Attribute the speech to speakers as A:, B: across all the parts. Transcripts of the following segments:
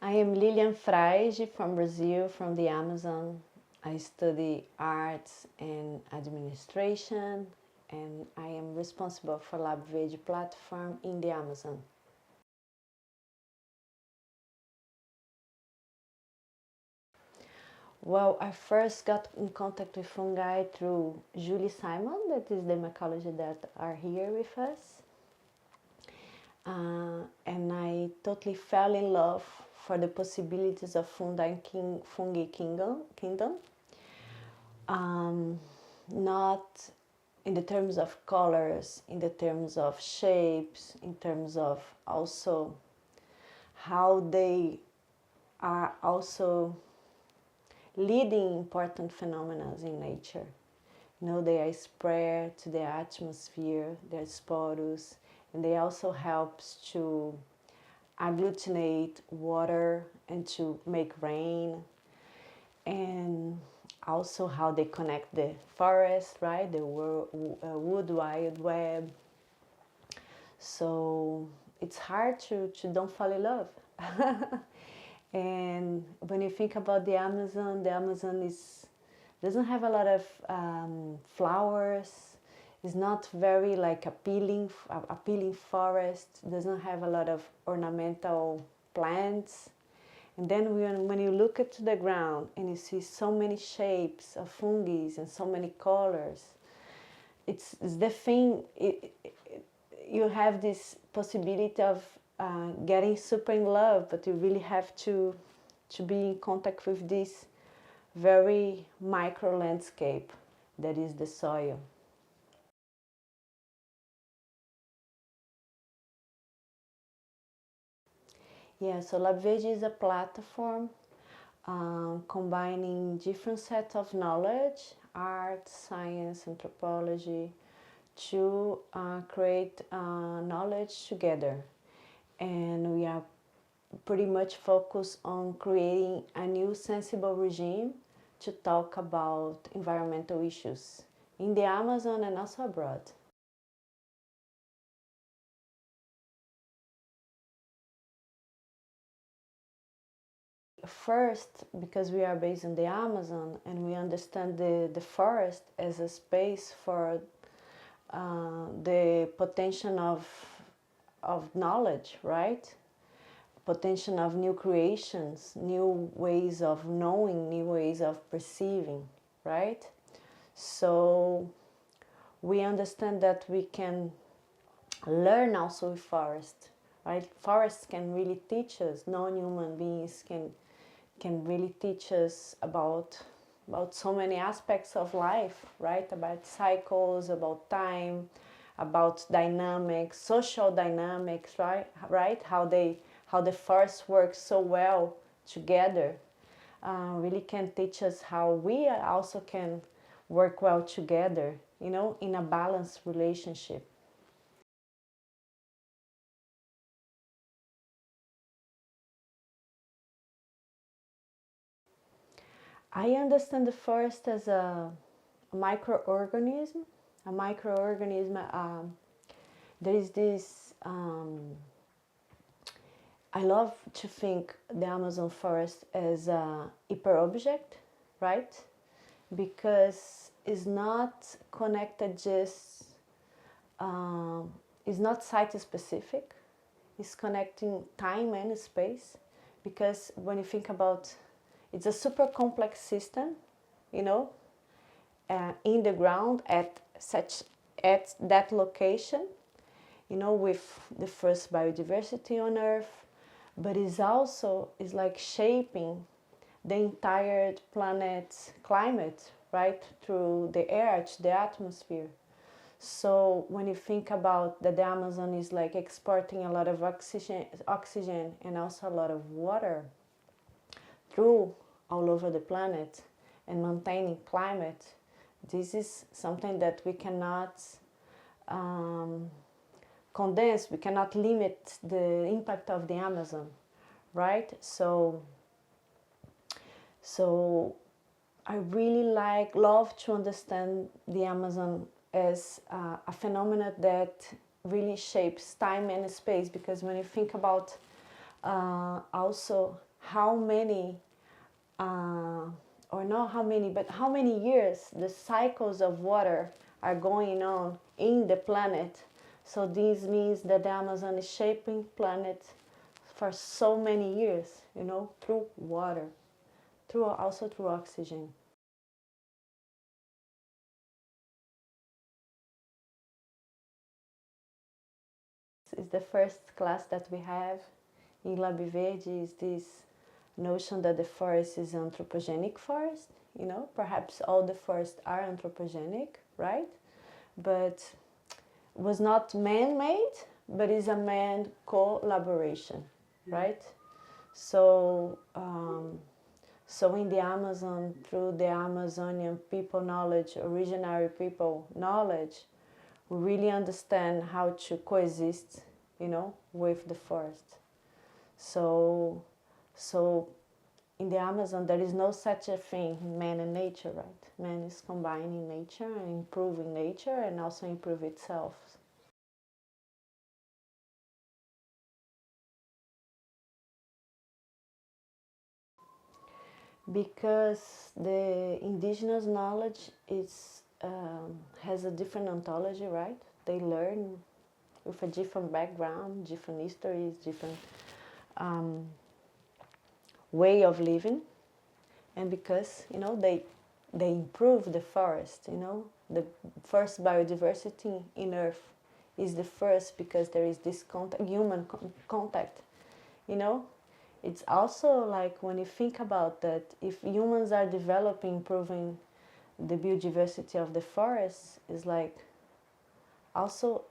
A: I am Liliane Fraiji from Brazil, from the Amazon. I study arts and administration, and I am responsible for Labverde platform in the Amazon. Well, I first got in contact with fungi through Julie Simon, that is the mycologist that are here with us. And I totally fell in love for the possibilities of fungi kingdom. Not in the terms of colors, in the terms of shapes, in terms of also how they are also leading important phenomena in nature. You know, they are spread to the atmosphere, they're sporous, and they also helps to agglutinate water and to make rain, and also how they connect the forest, right, the wood wide web. So it's hard to don't fall in love. And when you think about the Amazon doesn't have a lot of flowers. It's not very like appealing forest. Doesn't have a lot of ornamental plants. And then when you look at the ground and you see so many shapes of fungi and so many colors, it's the thing. You have this possibility of getting super in love, but you really have to be in contact with this very micro landscape that is the soil. Yeah, so Labverde is a platform combining different sets of knowledge, art, science, anthropology, to create knowledge together. And we are pretty much focused on creating a new sensible regime to talk about environmental issues in the Amazon and also abroad. First, because we are based in the Amazon and we understand the forest as a space for the potential of knowledge, right? Potential of new creations, new ways of knowing, new ways of perceiving, right? So we understand that we can learn also with forest, right? Forests can really teach us, non-human beings can really teach us about so many aspects of life, right? About cycles, about time, about dynamics, social dynamics, right? How the forest works so well together, really can teach us how we also can work well together, you know, in a balanced relationship. I understand the forest as a microorganism. A microorganism, there is this, I love to think the Amazon forest as a hyper object, right? Because it's not connected just, it's not site specific, it's connecting time and space. Because when you think about, it's a super complex system, you know, in the ground at that location, you know, with the first biodiversity on Earth, but it's also is like shaping the entire planet's climate, right, through the air to the atmosphere. So when you think about that, the Amazon is like exporting a lot of oxygen and also a lot of water through all over the planet and maintaining climate. This is something that we cannot condense, we cannot limit the impact of the Amazon, right? So I really love to understand the Amazon as a phenomenon that really shapes time and space, because when you think about also how many, or not how many, but how many years the cycles of water are going on in the planet. So this means that the Amazon is shaping planet for so many years, you know, through water, also through oxygen. It's the first class that we have in Labverde, is this notion that the forest is anthropogenic forest. You know, perhaps all the forests are anthropogenic, right? But was not man-made, but is a man collaboration, right? So, so in the Amazon, through the Amazonian people knowledge, originary people knowledge, we really understand how to coexist, you know, with the forest. So in the Amazon, there is no such a thing, man and nature, right? Man is combining nature and improving nature and also improve itself. Because the indigenous knowledge is, has a different ontology, right? They learn with a different background, different histories, different way of living. And because, you know, they improve the forest, you know, the first biodiversity in Earth is the first because there is this human contact, you know. It's also like when you think about that, if humans are developing, improving the biodiversity of the forest, is like also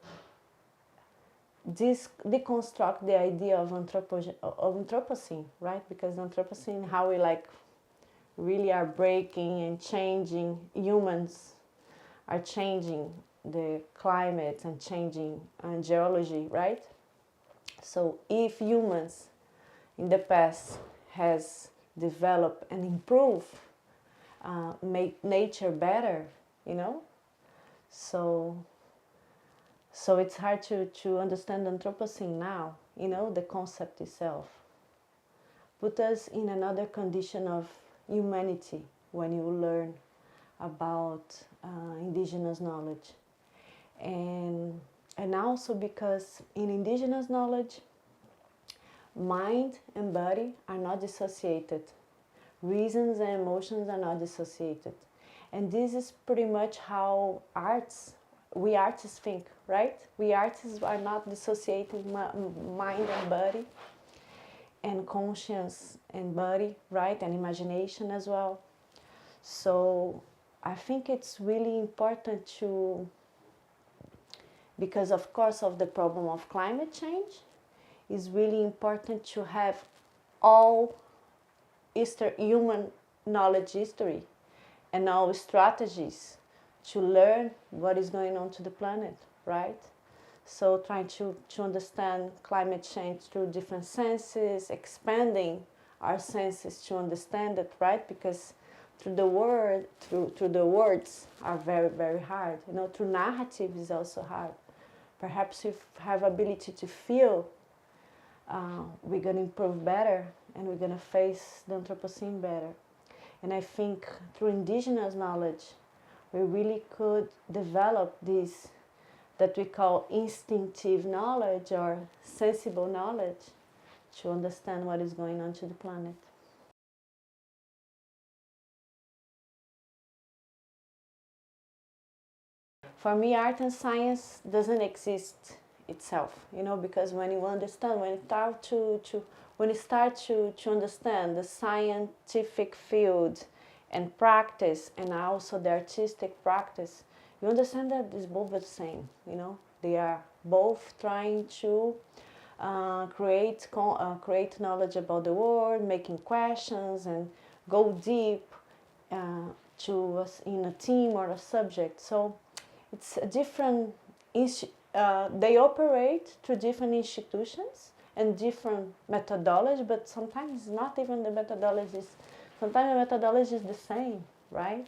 A: deconstruct the idea of Anthropocene, right? Because Anthropocene, how we like really are breaking and changing, humans are changing the climate and changing geology, right? So if humans in the past has developed and improved, make nature better, you know, so it's hard to understand Anthropocene now, you know, the concept itself. Put us in another condition of humanity when you learn about indigenous knowledge. And also because in indigenous knowledge, mind and body are not dissociated. Reasons and emotions are not dissociated. And this is pretty much how we artists think, right? We artists are not dissociating mind and body, and conscience and body, right? And imagination as well. So I think it's really important to, because of course of the problem of climate change, it's really important to have all human knowledge history and all strategies to learn what is going on to the planet, right? So trying to understand climate change through different senses, expanding our senses to understand it, right? Because through the word, through the words are very, very hard. You know, through narrative is also hard. Perhaps if we have ability to feel, we're going to improve better and we're going to face the Anthropocene better. And I think through indigenous knowledge, we really could develop this that we call instinctive knowledge or sensible knowledge to understand what is going on to the planet. For me, art and science doesn't exist itself, you know, because when you understand, when you start to understand the scientific field and practice, and also the artistic practice, you understand that it's both the same, you know. They are both trying to create knowledge about the world, making questions, and go deep to us in a theme or a subject. So it's a different. They operate through different institutions and different methodology, but sometimes not even the methodologies. Sometimes the methodology is the same, right?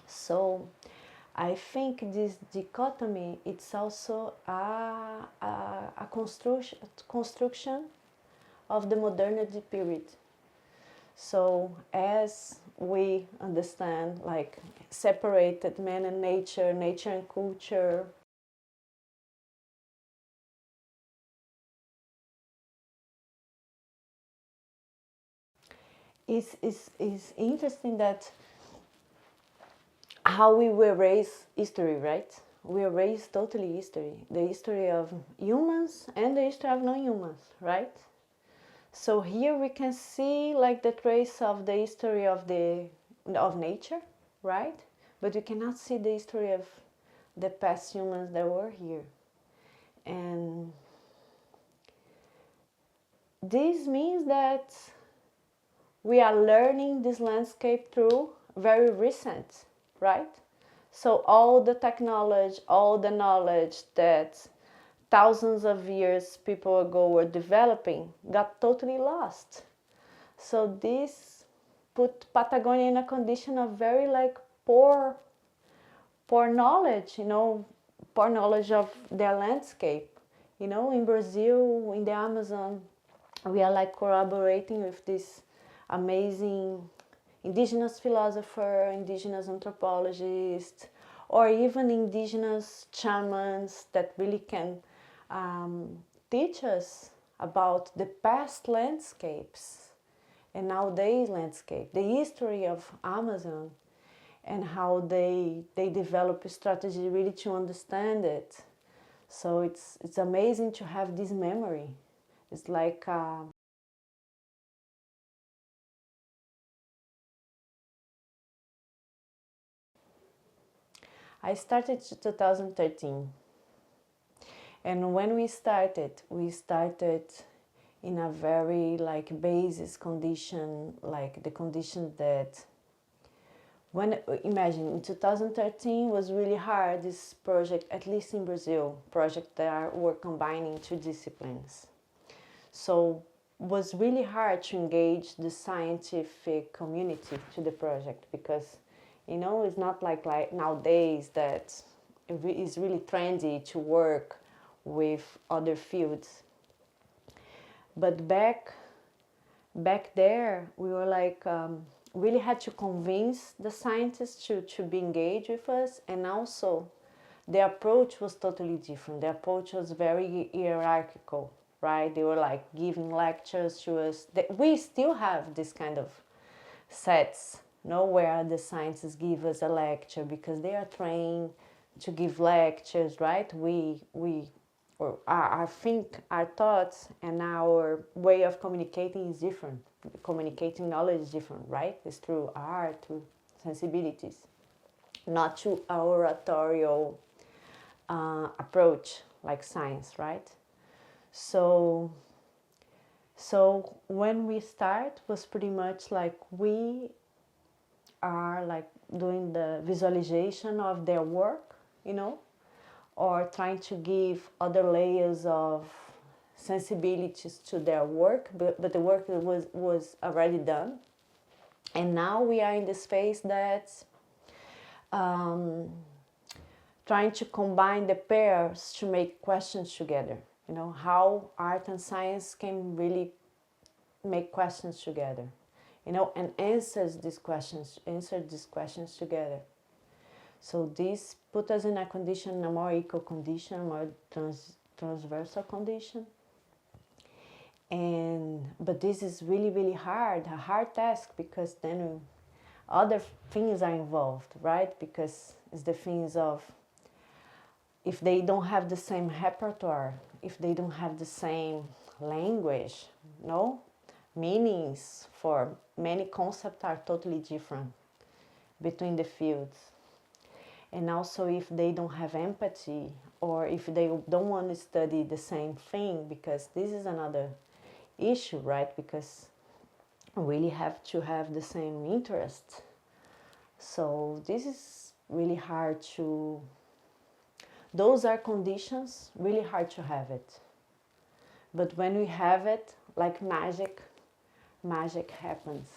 A: So I think this dichotomy, it's also a construction of the modernity period. So as we understand, like, separated man and nature, nature and culture, is interesting that how we were raised history, right? We are raised totally history, the history of humans and the history of non-humans, right? So here we can see like the trace of the history of nature, right? But we cannot see the history of the past humans that were here. And this means that we are learning this landscape through very recent, right? So all the technology, all the knowledge that thousands of years people ago were developing got totally lost. So this put Patagonia in a condition of very like poor knowledge, poor knowledge of their landscape. In Brazil, in the Amazon, we are like collaborating with this amazing indigenous philosopher, indigenous anthropologist, or even indigenous shamans that really can teach us about the past landscapes and nowadays landscape, the history of Amazon, and how they develop a strategy really to understand it. So it's amazing to have this memory. It's like I started in 2013, and when we started in a very like basis condition, like the condition that imagine in 2013 was really hard, this project, at least in Brazil, project that were combining two disciplines. So was really hard to engage the scientific community to the project because, it's not like nowadays that it's really trendy to work with other fields. But back there, we were like, really had to convince the scientists to be engaged with us, and also the approach was totally different. The approach was very hierarchical, right? They were like giving lectures to us. We still have this kind of sets, where the scientists give us a lecture because they are trained to give lectures, right? Or I think our thoughts and our way of communicating is different. Communicating knowledge is different, right? It's through art, through sensibilities, not through oratorial approach like science, right? So when we start was pretty much like we are like doing the visualization of their work, or trying to give other layers of sensibilities to their work, but the work was already done. And now we are in this phase that's trying to combine the pairs to make questions together. How art and science can really make questions together, and answer these questions together. So this put us in a condition, a more equal condition, more transversal condition. But this is really, really hard, a hard task, because then other things are involved, right? Because it's the things of, if they don't have the same repertoire, if they don't have the same language, meanings for many concepts are totally different between the fields. And also if they don't have empathy, or if they don't want to study the same thing, because this is another issue, right? Because we really have to have the same interest. So this is really hard to, those are conditions really hard to have it. But when we have it, like magic happens,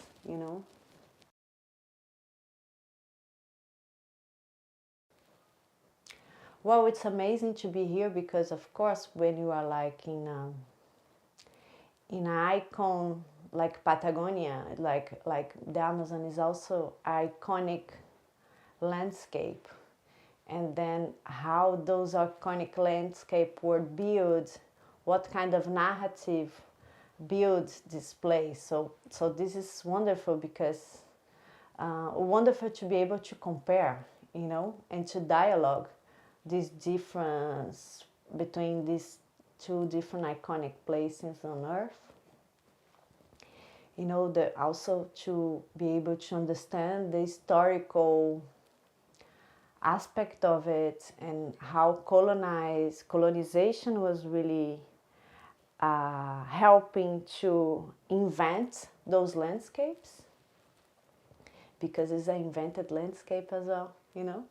A: Well, it's amazing to be here because, of course, when you are like in an icon like Patagonia, like the Amazon is also iconic landscape, and then how those iconic landscape were built, what kind of narrative builds this place. So this is wonderful because wonderful to be able to compare, you know, and to dialogue this difference between these two different iconic places on Earth. You know, also to be able to understand the historical aspect of it and how colonization was really helping to invent those landscapes, because it's an invented landscape as well, you know,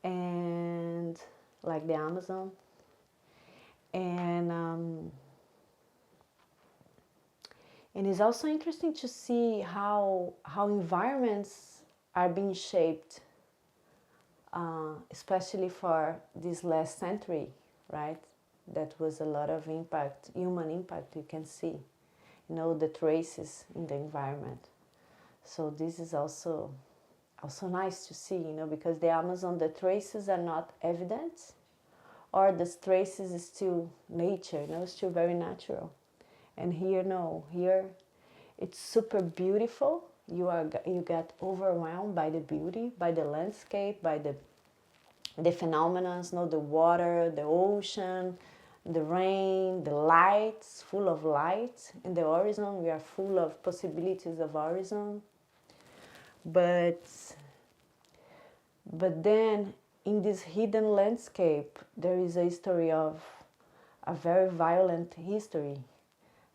A: and like the Amazon. And it's also interesting to see how environments are being shaped, especially for this last century, right? That was a lot of impact, human impact, you can see, you know, the traces in the environment. So this is also nice to see, you know, because the Amazon, the traces are not evident, or the traces is still nature, you know, still very natural. And here, no, here it's super beautiful. You get overwhelmed by the beauty, by the landscape, by the phenomena, you know, the water, the ocean, the rain, the lights, full of light. In the horizon, we are full of possibilities of horizon. But then in this hidden landscape, there is a history of a very violent history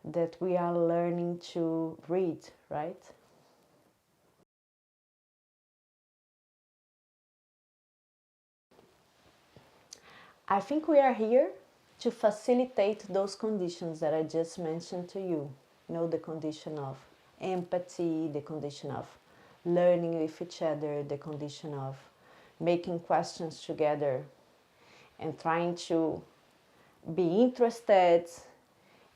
A: that we are learning to read, right? I think we are here to facilitate those conditions that I just mentioned to you. You know, the condition of empathy, the condition of learning with each other, the condition of making questions together and trying to be interested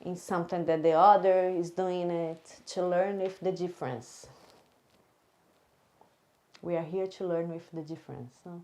A: in something that the other is doing it, to learn with the difference. We are here to learn with the difference. No?